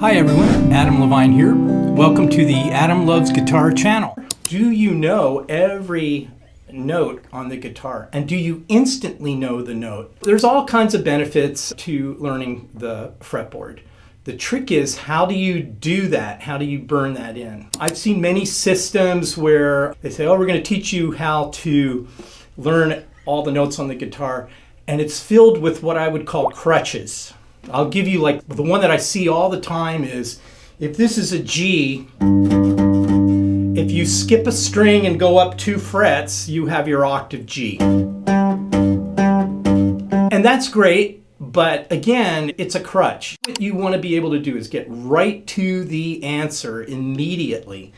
Hi everyone, Adam Levine here. Welcome to the Adam Loves Guitar channel. Do you know every note on the guitar? And do you instantly know the note? There's all kinds of benefits to learning the fretboard. The trick is, how do you do that? How do you burn that in? I've seen many systems where they say, oh, we're going to teach you how to learn all the notes on the guitar. And it's filled with what I would call crutches. I'll give you, like, the one that I see all the time is, if this is a G, if you skip a string and go up 2 frets, you have your octave G. And that's great, but again, it's a crutch. What you want to be able to do is get right to the answer immediately.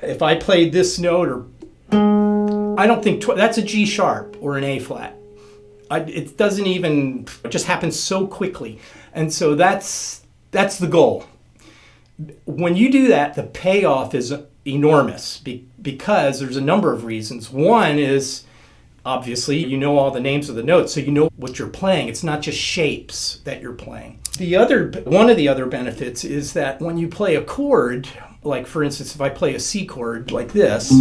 If I played this note, or I don't think that's a G sharp or an A flat. It doesn't even, it just happens so quickly. And so that's the goal. When you do that, the payoff is enormous because there's a number of reasons. One is, obviously, you know all the names of the notes, so you know what you're playing. It's not just shapes that you're playing. One of the other benefits is that when you play a chord, like for instance, if I play a C chord like this,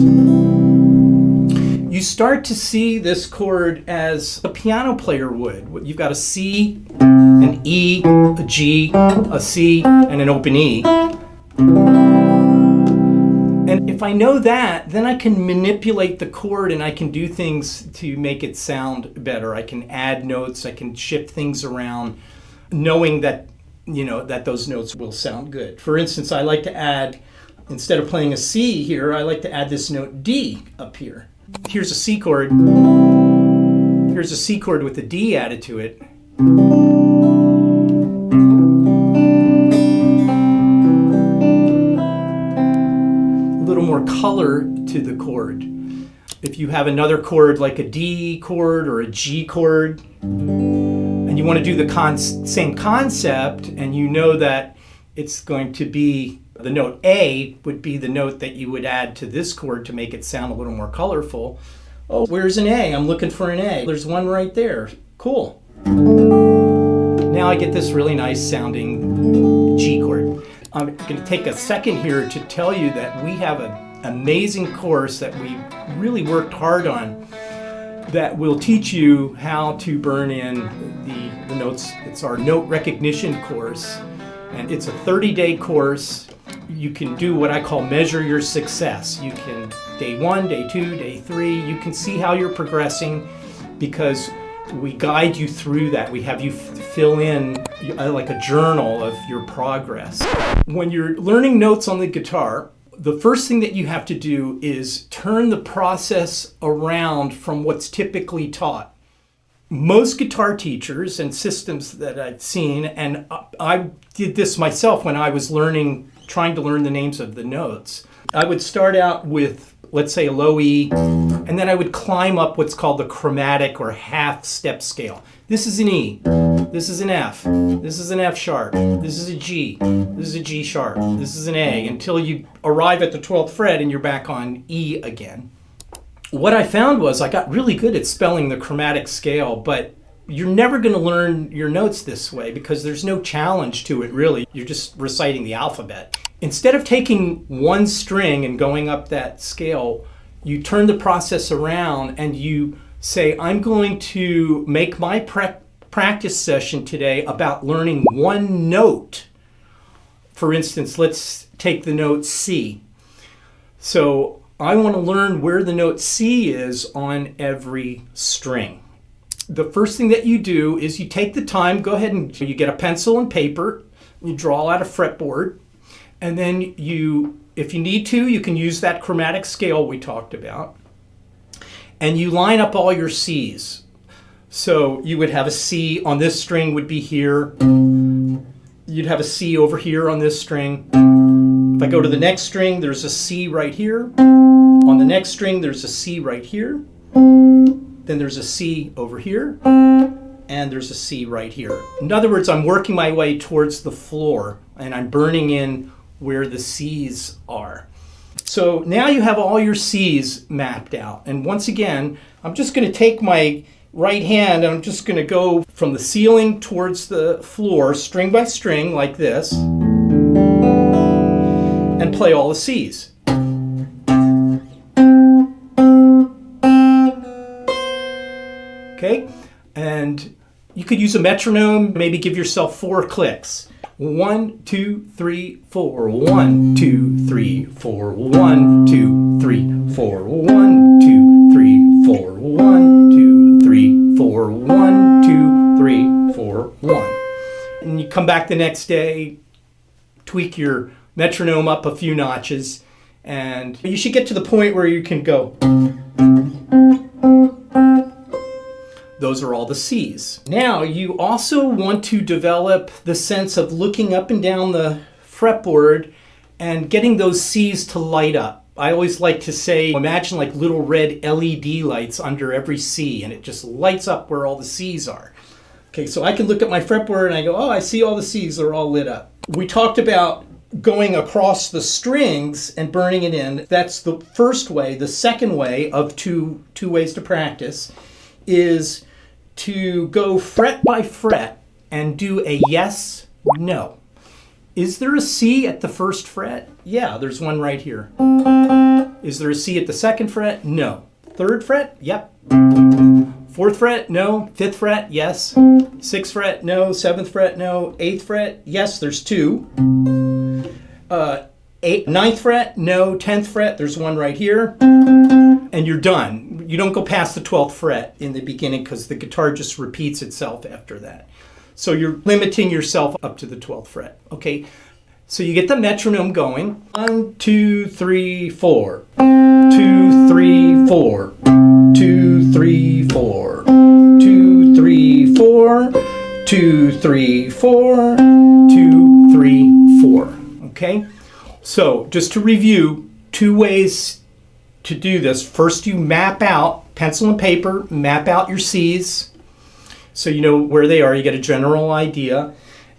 you start to see this chord as a piano player would. You've got a C, an E, a G, a C, and an open E. And if I know that, then I can manipulate the chord and I can do things to make it sound better. I can add notes, I can shift things around, knowing that, that those notes will sound good. For instance, I like to add, instead of playing a C here, I like to add this note D up here. Here's a C chord. Here's a C chord with a D added to it. A little more color to the chord. If you have another chord like a D chord or a G chord, and you want to do the same concept, and you know that it's going to be the note A would be the note that you would add to this chord to make it sound a little more colorful. Oh, where's an A? I'm looking for an A. There's one right there. Cool. Now I get this really nice sounding G chord. I'm going to take a second here to tell you that we have an amazing course that we really worked hard on that will teach you how to burn in the notes. It's our note recognition course, and it's a 30-day course. You can do what I call measure your success. You can, day 1, day 2, day 3, you can see how you're progressing because we guide you through that. We have you fill in like a journal of your progress. When you're learning notes on the guitar, the first thing that you have to do is turn the process around from what's typically taught. Most guitar teachers and systems that I've seen, and I did this myself when I was trying to learn the names of the notes. I would start out with, let's say, a low E, and then I would climb up what's called the chromatic or half step scale. This is an E, this is an F, this is an F sharp, this is a G, this is a G sharp, this is an A, until you arrive at the 12th fret and you're back on E again. What I found was I got really good at spelling the chromatic scale, but you're never going to learn your notes this way because there's no challenge to it, really. You're just reciting the alphabet. Instead of taking one string and going up that scale, you turn the process around and you say, I'm going to make my practice session today about learning one note. For instance, let's take the note C. So I want to learn where the note C is on every string. The first thing that you do is you take the time, go ahead and you get a pencil and paper, you draw out a fretboard, and then if you need to, you can use that chromatic scale we talked about, and you line up all your C's. So you would have a C on this string would be here, you'd have a C over here on this string. If I go to the next string, there's a C right here. On the next string, there's a C right here. Then there's a C over here. And there's a C right here. In other words, I'm working my way towards the floor and I'm burning in where the C's are. So now you have all your C's mapped out. And once again, I'm just going to take my right hand and I'm just going to go from the ceiling towards the floor, string by string, like this. play all the C's. Okay, and you could use a metronome, maybe give yourself 4 clicks. 1, 2, 3, 4. 1, 2, 3, 4. 1, 2, 3, 4. 1, 2, 3, 4. 1, 2, 3, 4. 1, 2, 3, 4, 1. And you come back the next day, tweak your metronome up a few notches, and you should get to the point where you can go. Those are all the C's. Now, you also want to develop the sense of looking up and down the fretboard and getting those C's to light up. I always like to say, imagine like little red LED lights under every C, and it just lights up where all the C's are. Okay, so I can look at my fretboard and I go, oh, I see all the C's, they're all lit up. We talked about going across the strings and burning it in. That's the first way. The second way of two ways to practice is to go fret by fret and do a yes, no. Is there a C at the first fret? Yeah, there's one right here. Is there a C at the second fret? No. Third fret? Yep. Fourth fret? No. Fifth fret? Yes. Sixth fret? No. Seventh fret? No. Eighth fret? Yes, there's 2. Ninth fret? No. 10th fret? There's one right here. And you're done. You don't go past the 12th fret in the beginning because the guitar just repeats itself after that. So you're limiting yourself up to the 12th fret. Okay, so you get the metronome going. 1, 2, 3, 4. 2, 3, 4. 2, 3, 4. 2, 3, 4. 2, 3, 4. 2, 3, 4. Okay, so just to review, 2 ways to do this. First, you map out, pencil and paper, map out your C's so you know where they are. You get a general idea.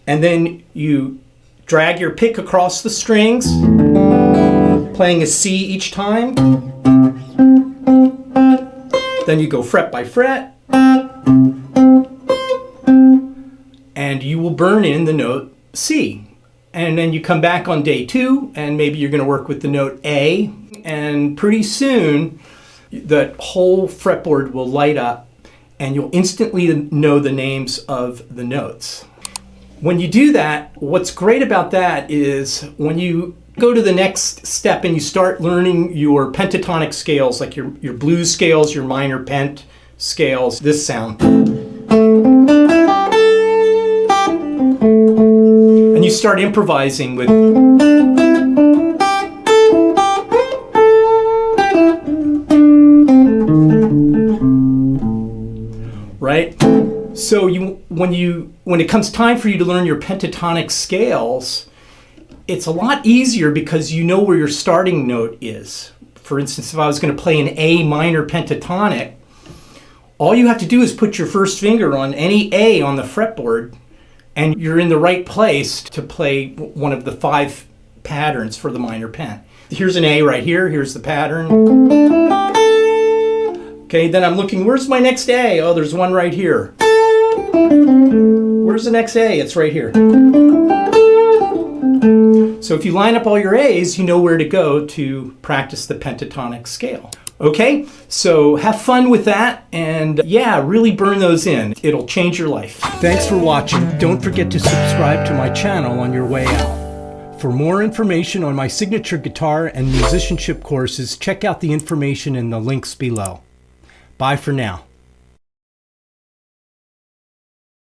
And then you drag your pick across the strings, playing a C each time. Then you go fret by fret. And you will burn in the note C. And then you come back on day 2, and maybe you're going to work with the note A. And pretty soon, the whole fretboard will light up, and you'll instantly know the names of the notes. When you do that, what's great about that is when you go to the next step and you start learning your pentatonic scales, like your blues scales, your minor pent scales, this sound. And you start improvising with right? So when it comes time for you to learn your pentatonic scales, it's a lot easier because you know where your starting note is. For instance, if I was going to play an A minor pentatonic, all you have to do is put your first finger on any A on the fretboard, and you're in the right place to play one of the 5 patterns for the minor pent. Here's an A right here. Here's the pattern. Okay, then I'm looking, where's my next A? Oh, there's one right here. Where's the next A? It's right here. So if you line up all your A's, you know where to go to practice the pentatonic scale. Okay, so have fun with that, and yeah, really burn those in. It'll change your life. Thanks for watching. Don't forget to subscribe to my channel on your way out. For more information on my signature guitar and musicianship courses, check out the information in the links below. Bye for now.